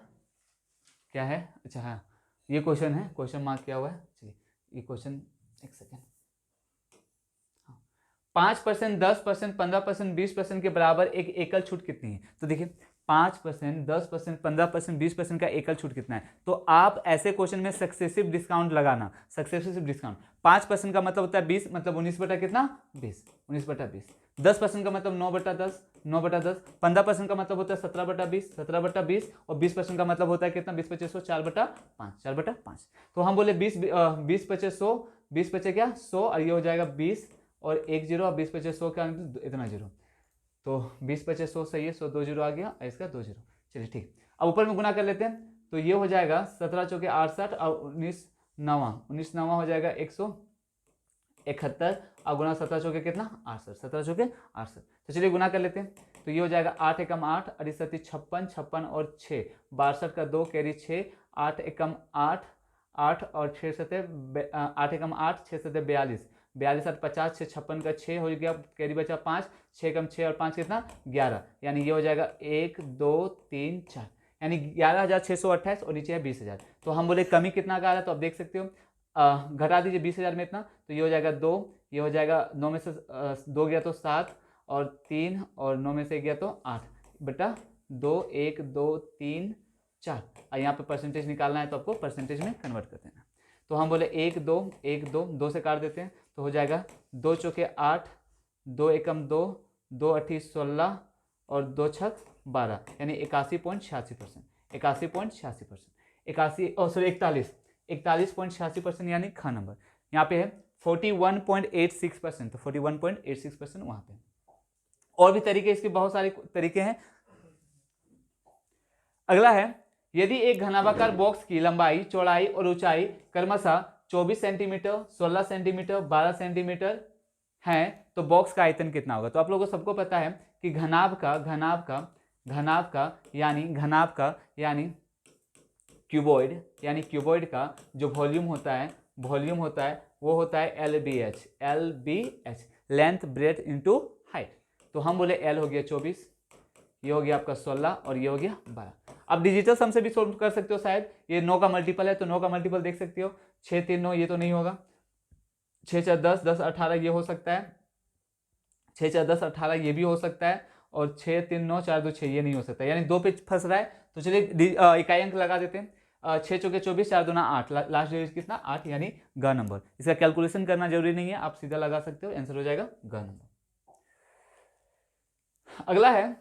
क्या है, अच्छा हाँ ये क्वेश्चन है, क्वेश्चन मार्क किया हुआ है, चलिए ये क्वेश्चन, एक सेकेंड। 5%, 10%, 15%, 20% के बराबर एक एकल छूट कितनी है? तो देखिए 5%, 10%, 15%, 20% का एकल छूट कितना है? तो आप ऐसे क्वेश्चन में सक्सेसिव डिस्काउंट लगाना, सक्सेसिव डिस्काउंट। 5% का मतलब होता है 20, मतलब 19 बटा कितना, 20, 19 बटा 20। 10% का मतलब 9 बटा 10, 9 बटा 10। 15% का मतलब होता है 17 बटा 20, 17 बटा 20। और 20% का मतलब होता है कितना, 20 पचे 100, 4 बटा 5, 4 बटा 5। तो हम बोले 20 पचे 100, 20 पचे क्या 100, और ये हो जाएगा 20 और 1 जीरो, और 20 पचे 100 का इतना जीरो, तो 20 पचे 100 सही है, 100 2 जीरो आ गया, और इसका 2 जीरो। चलिए ठीक, अब ऊपर में गुना कर लेते हैं, तो ये हो जाएगा 17 चौके 68 और 19 नवा, 19 नवा हो जाएगा 171, और गुना 17 चौके कितना 68, 17 चौके 68। तो चलिए गुना कर लेते हैं, तो ये हो जाएगा 8 एकम 8, 38 56, 56 और 6 62 का 2 कैरी 6, 8 एकम 8, 8 और 6 सते 8 एकम 8, 6 सते 42, 42 8 50, 6 56 का 6 हो गया, कैरी बचा 5, 6 कम 6 और 5 कितना 11, यानी ये हो जाएगा 1 2 3 4, यानी 11,628 और नीचे है 20,000। तो हम बोले कमी कितना का आ रहा है, तो आप देख सकते हो, घटा दीजिए 20,000 में इतना, तो ये हो जाएगा 2, ये हो जाएगा 9 में से 2 गया तो 7, और 3 और 9 में से गया तो 8 बटा 2, 1 2 3 4, और यहाँ पे परसेंटेज निकालना है तो आपको परसेंटेज में कन्वर्ट कर देना। तो हम बोले 1 2 1 2 2 से काट देते हैं, तो हो जाएगा 2 चौके 8, 2 एकम 2, 2 अठी 16 और 2 छक 12, यानी 81.86%, 81.86%, 41.86%, यानी ख नंबर। यहाँ पे है 41.86%, तो 41.86% वहाँ पे। और भी तरीके, इसके बहुत सारे तरीके हैं। अगला है, यदि एक घनाभाकार बॉक्स की लंबाई, चौड़ाई और ऊंचाई क्रमशः 24 सेंटीमीटर, 16 सेंटीमीटर, 12 सेंटीमीटर है, तो बॉक्स का आयतन कितना होगा? तो आप लोगों को सबको पता है कि घनाभ का यानी क्यूबॉइड का जो वॉल्यूम होता है वो होता है LBH, length breadth into height. तो हम बोले L हो गया 24, ये हो गया आपका 16 और ये हो गया 12। अब डिजिटल सम से भी सोल्व कर सकते हो, शायद ये 9 का मल्टीपल है तो 9 का मल्टीपल देख सकते हो, 6 3 9 ये तो नहीं होगा, 6 4 10 10 18 ये हो सकता है, 6 4 10 18 ये भी हो सकता है, और 6 3 9 4 2 6 ये नहीं हो सकता, यानी 2 पे फंस रहा है। तो चलिए इकाई अंक लगा देते हैं, 6 चौके 24, 4 दूना 8, लास्ट डिजिट कितना 8, यानी ग नंबर। इसका कैलकुलेशन करना जरूरी नहीं है, आप सीधा लगा सकते हो, आंसर हो जाएगा ग नंबर। अगला है,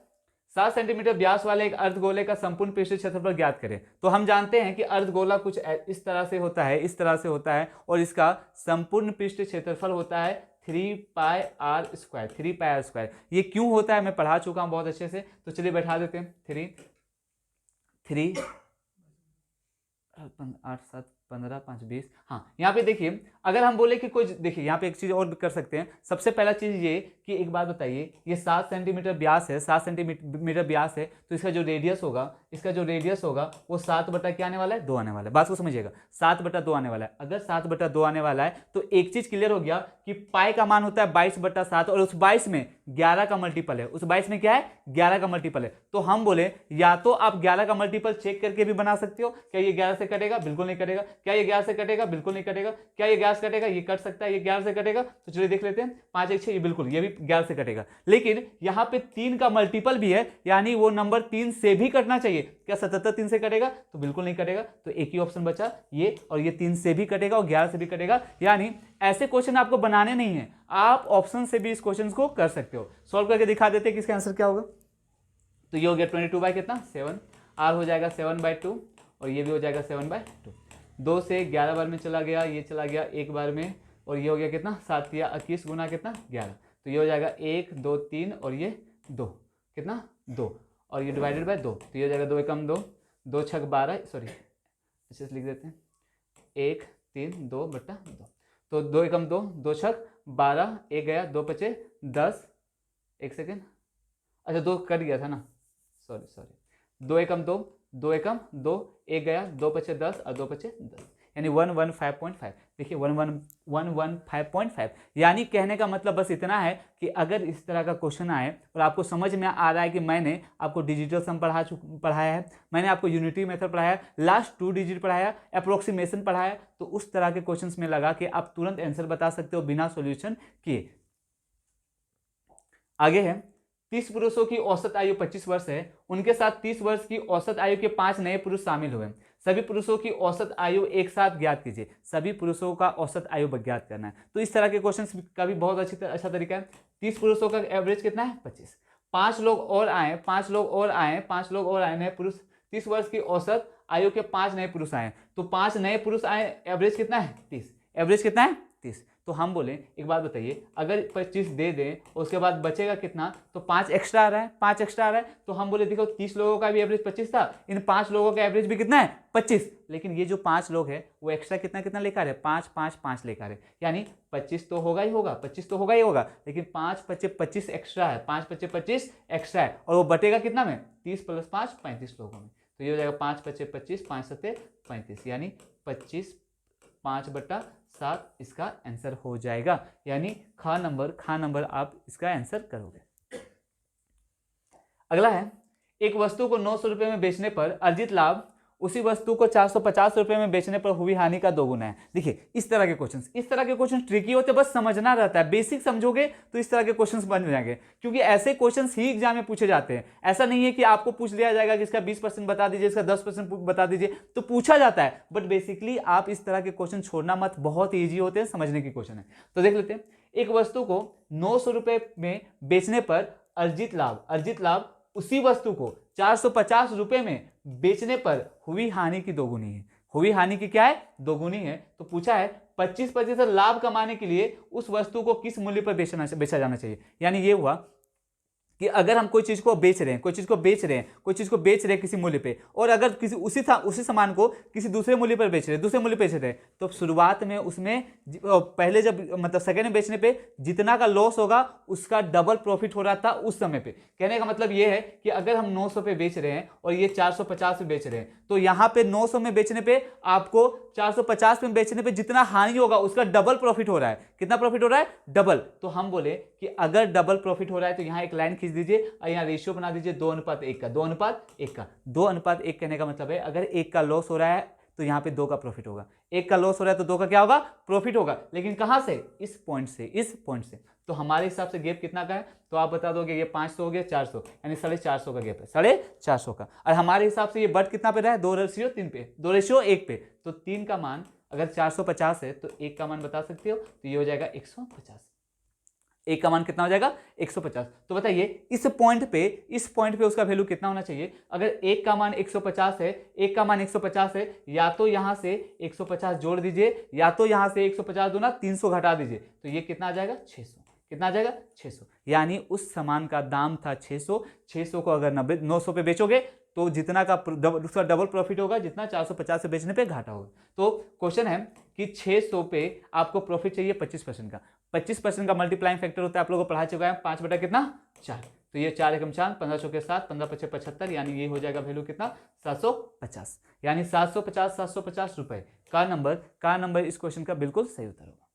7 सेंटीमीटर व्यास वाले एक अर्धगोले का संपूर्ण पृष्ठीय क्षेत्रफल ज्ञात करें। तो हम जानते हैं कि अर्धगोला कुछ इस तरह से होता है, और इसका संपूर्ण पृष्ठीय क्षेत्रफल होता है 3πr²। ये क्यों होता है मैं पढ़ा चुका हूं बहुत अच्छे से, तो चलिए बैठा देते हैं। 3 8 7 15 5 20। हाँ, यहाँ पे देखिए, अगर हम बोले कि कोई, देखिए यहाँ पे एक चीज और कर सकते हैं। सबसे पहला चीज ये कि एक बात बताइए, ये 7 सेंटीमीटर व्यास है, 7 सेंटीमीटर व्यास है, तो इसका जो रेडियस होगा वो 7 बटा क्या आने वाला है, 2 आने वाला है। बात को समझिएगा, 7 बटा 2 आने वाला है। अगर 7 बटा 2 आने वाला है तो एक चीज क्लियर हो गया कि पाई का मान होता है 22 बटा 7, और उस 22 में 11 का मल्टीपल है, उस 22 में क्या है 11 का मल्टीपल है। तो हम बोले या तो आप 11 का मल्टीपल चेक करके भी बना सकते हो, क्या ये 11 से कटेगा, बिल्कुल नहीं कटेगा, क्या ये 11 से कटेगा, बिल्कुल नहीं कटेगा, क्या ये 11 से कटेगा, ये कट सकता है, ये 11 से कटेगा, तो चलिए देख लेते हैं, 5 1 6, ये बिल्कुल, ये भी 11 से कटेगा। लेकिन यहाँ पे 3 का मल्टीपल भी है, यानी वो नंबर 3 से भी कटना चाहिए। क्या 77 3 से कटेगा, तो बिल्कुल नहीं कटेगा, तो एक ही ऑप्शन बचा ये, और ये 3 से भी कटेगा और 11 से भी कटेगा। यानी ऐसे क्वेश्चन आपको बनाने नहीं है, आप ऑप्शन से भी इस क्वेश्चन को कर सकते हो। सॉल्व करके दिखा देते हैं कि इसका आंसर क्या होगा। तो ये हो गया 22 बाय कितना 7, आर हो जाएगा 7/2, और ये भी हो जाएगा 7/2। 2 से 11 बार में चला गया, ये चला गया एक बार में, और ये हो गया कितना 7 या 21 गुना कितना 11, तो ये हो जाएगा 1 2 3 और ये 2 कितना 2, और ये डिवाइडेड बाय 2, तो ये हो जाएगा 2 एकम 2, 2 छक 12, सॉरी अच्छे से लिख देते हैं, 1 3 2 बटा 2, तो 2 एकम 2, 2 छक 12, एक गया 2 पचे 10, एक सेकेंड, अच्छा 2 कट गया था ना, सॉरी 2 एकम 2, 2 एकम 2, एक गया 2 पचे 10 और 2 पचे 10, यानी 115.5। देखिए 115.5, यानी कहने का मतलब बस इतना है कि अगर इस तरह का क्वेश्चन आए और आपको समझ में आ रहा है कि मैंने आपको डिजिटल सम पढ़ाया है, मैंने आपको यूनिटी मेथड पढ़ाया है, लास्ट 2 डिजिट पढ़ाया, अप्रोक्सीमेशन पढ़ाया, तो उस तरह के क्वेश्चंस में लगा के आप तुरंत आंसर बता सकते हो बिना सॉल्यूशन किए। आगे है 30 पुरुषों की औसत आयु 25 वर्ष है, उनके साथ 30 वर्ष की औसत आयु के 5 नए पुरुष शामिल हुए। सभी पुरुषों की औसत आयु एक साथ ज्ञात कीजिए। सभी पुरुषों का औसत आयु ज्ञात करना है। तो इस तरह के क्वेश्चंस का भी बहुत अच्छा तरीका है। 30 पुरुषों का एवरेज कितना है? 25। 5 लोग और आए, 5 लोग और आए, 5 लोग और आए नए पुरुष, 30 वर्ष की औसत आयु के 5 नए पुरुष आए, तो 5 नए पुरुष आए, एवरेज कितना है? 30। एवरेज कितना है? 30। तो हम बोले एक बात बताइए, अगर 25 दे दें उसके बाद बचेगा कितना? तो 5 एक्स्ट्रा आ रहा है, 5 एक्स्ट्रा आ रहा है, तो हम बोले देखो 30 लोगों का भी एवरेज 25 था, इन 5 लोगों का एवरेज भी कितना है? 25। लेकिन ये जो 5 लोग हैं वो एक्स्ट्रा कितना कितना लेकर आ रहे हैं? 5 5 5 लेकर आ रहे हैं, यानी 25 तो होगा ही होगा, 25 तो होगा ही होगा, लेकिन 5 25 25 एक्स्ट्रा है, 5 25 25 एक्स्ट्रा है, और वो बटेगा कितना में? 30 + 5 35 लोगों में। तो ये हो जाएगा 5 25 25 5 7 35, यानी 25 5/7 इसका आंसर हो जाएगा, यानी खा नंबर आप इसका आंसर करोगे। अगला है, एक वस्तु को 900 रुपये में बेचने पर अर्जित लाभ उसी वस्तु को 450 रुपये में बेचने पर हुई हानि का 2 गुना है। देखिए इस तरह के क्वेश्चन ट्रिकी होते हैं, बस समझना रहता है, बेसिक समझोगे तो इस तरह के क्वेश्चन बन जाएंगे, क्योंकि ऐसे क्वेश्चन ही एग्जाम में पूछे जाते हैं। ऐसा नहीं है कि आपको पूछ लिया जाएगा कि इसका 20% बता दीजिए, इसका 10% बता दीजिए, तो पूछा जाता है, बट बेसिकली आप इस तरह के क्वेश्चन छोड़ना मत, बहुत ईजी होते हैं, समझने की क्वेश्चन है। तो देख लेते हैं, एक वस्तु को 900 रुपये में बेचने पर अर्जित लाभ उसी वस्तु को 450 रुपये में बेचने पर हुई हानि की 2 गुनी है। हुई हानि की क्या है? 2 गुनी है। तो पूछा है 25% लाभ कमाने के लिए उस वस्तु को किस मूल्य पर बेचा जाना चाहिए। यानी ये हुआ कि अगर हम कोई चीज को बेच रहे हैं किसी मूल्य पे, और अगर किसी उसी सामान को किसी दूसरे मूल्य पर बेच रहे हैं, तो शुरुआत में उसमें पहले जब मतलब सेकंड में बेचने पे जितना का लॉस होगा उसका डबल प्रॉफिट हो रहा था उस समय पे। कहने का मतलब ये है कि अगर हम 900 पे बेच रहे हैं और ये 450 पे बेच रहे हैं, तो यहाँ पे 900 में बेचने पे आपको 450 में बेचने पे जितना हानि होगा उसका डबल प्रॉफिट हो रहा है। कितना प्रॉफिट हो रहा है? डबल। तो हम बोले कि अगर डबल प्रॉफिट हो रहा है तो यहाँ एक लाइन खींच दीजिए और यहाँ रेशियो बना दीजिए 2:1 का। 2:1 कहने का मतलब है अगर 1 का लॉस हो रहा है तो यहाँ पे 2 का प्रॉफिट होगा, 1 का लॉस हो रहा है तो 2 का क्या होगा? प्रॉफिट होगा। लेकिन कहां से? इस पॉइंट से। तो हमारे हिसाब से गैप कितना का है? तो आप बता दोगे ये 500 हो गया, 400, यानी 450 का गैप है, 450 का। और हमारे हिसाब से ये बट कितना पे रहा है? 2:3 पे, 2:1 पे। तो 3 का मान अगर 450 है तो 1 का मान बता सकते हो, तो ये हो जाएगा 150। 1 का मान कितना हो जाएगा? 150। तो बताइए इस पॉइंट पे उसका वैल्यू कितना होना चाहिए? अगर 1 का मान 150 है, 1 का मान 150 है, या तो यहां से 150 जोड़ दीजिए, या तो यहां से 150 दूना 300 घटा दीजिए, तो ये कितना आ जाएगा? 600। कितना आ जाएगा? 600। यानी उस सामान का दाम था 600। 600 को अगर 900 पे बेचोगे तो जितना का उसका डबल प्रॉफिट होगा जितना 450 से बेचने पे घाटा होगा। तो क्वेश्चन है कि 600 पे आपको प्रॉफिट चाहिए 25% का। 25% का मल्टीप्लाइंग फैक्टर होता है, आप लोगों को पढ़ा चुका है, 5 बटा कितना? 4। तो ये 4 एकम 4, 15 चौके 7, 15 पचे 75, यानी ये हो जाएगा वैल्यू कितना? 750। यानी 750 रुपए का नंबर इस क्वेश्चन का बिल्कुल सही उत्तर होगा।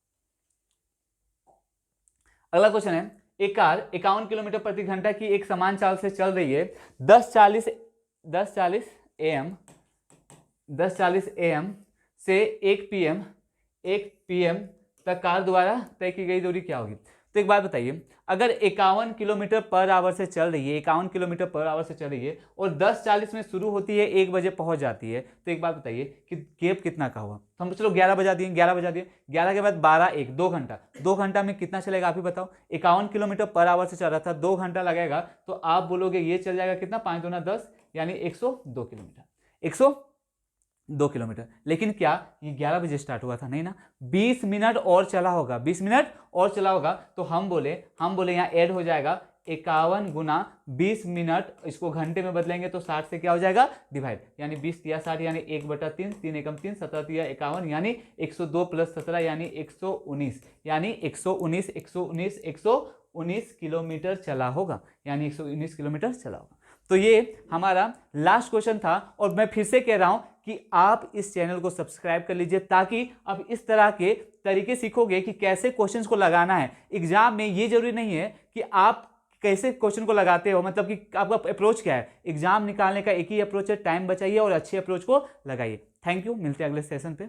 अगला क्वेश्चन है, एक कार 51 किलोमीटर प्रति घंटा की एक समान चाल से चल रही है। 10:40 AM से 1 PM तक कार द्वारा तय की गई दूरी क्या होगी? तो एक बात बताइए, अगर 51 किलोमीटर पर आवर से चल रही है, 51 किलोमीटर पर आवर से चल रही है और 10:40 में शुरू होती है, 1 बजे पहुंच जाती है, तो एक बात बताइए कि गैप कितना का हुआ? तो हम चलो 11 बजा दिए, 11 के बाद 12 1 2 घंटा, 2 घंटा में कितना चलेगा आप ही बताओ? 51 किलोमीटर पर आवर से चल रहा था, 2 घंटा लगेगा, तो आप बोलोगे ये चल जाएगा कितना? 5 दूना 10, यानी 102 किलोमीटर। 102 किलोमीटर। लेकिन क्या ये 11 बजे स्टार्ट हुआ था? नहीं ना, 20 मिनट और चला होगा, 20 मिनट और चला होगा। तो हम बोले यहाँ ऐड हो जाएगा 51 गुना 20 मिनट, इसको घंटे में बदलेंगे तो 60 से क्या हो जाएगा? डिवाइड, यानी 20 तिया 60, यानी 1/3, 3 एकम 3, 17 तिया 51, यानी 102 + 17 यानी 119, यानी 119 किलोमीटर चला होगा, यानी 119 किलोमीटर चला होगा। तो ये हमारा लास्ट क्वेश्चन था, और मैं फिर से कह रहा हूं कि आप इस चैनल को सब्सक्राइब कर लीजिए ताकि आप इस तरह के तरीके सीखोगे कि कैसे क्वेश्चंस को लगाना है एग्जाम में। ये जरूरी नहीं है कि आप कैसे क्वेश्चन को लगाते हो, मतलब कि आपका अप्रोच क्या है। एग्जाम निकालने का एक ही अप्रोच है, टाइम बचाइए और अच्छे अप्रोच को लगाइए। थैंक यू, मिलते हैं अगले सेशन पे।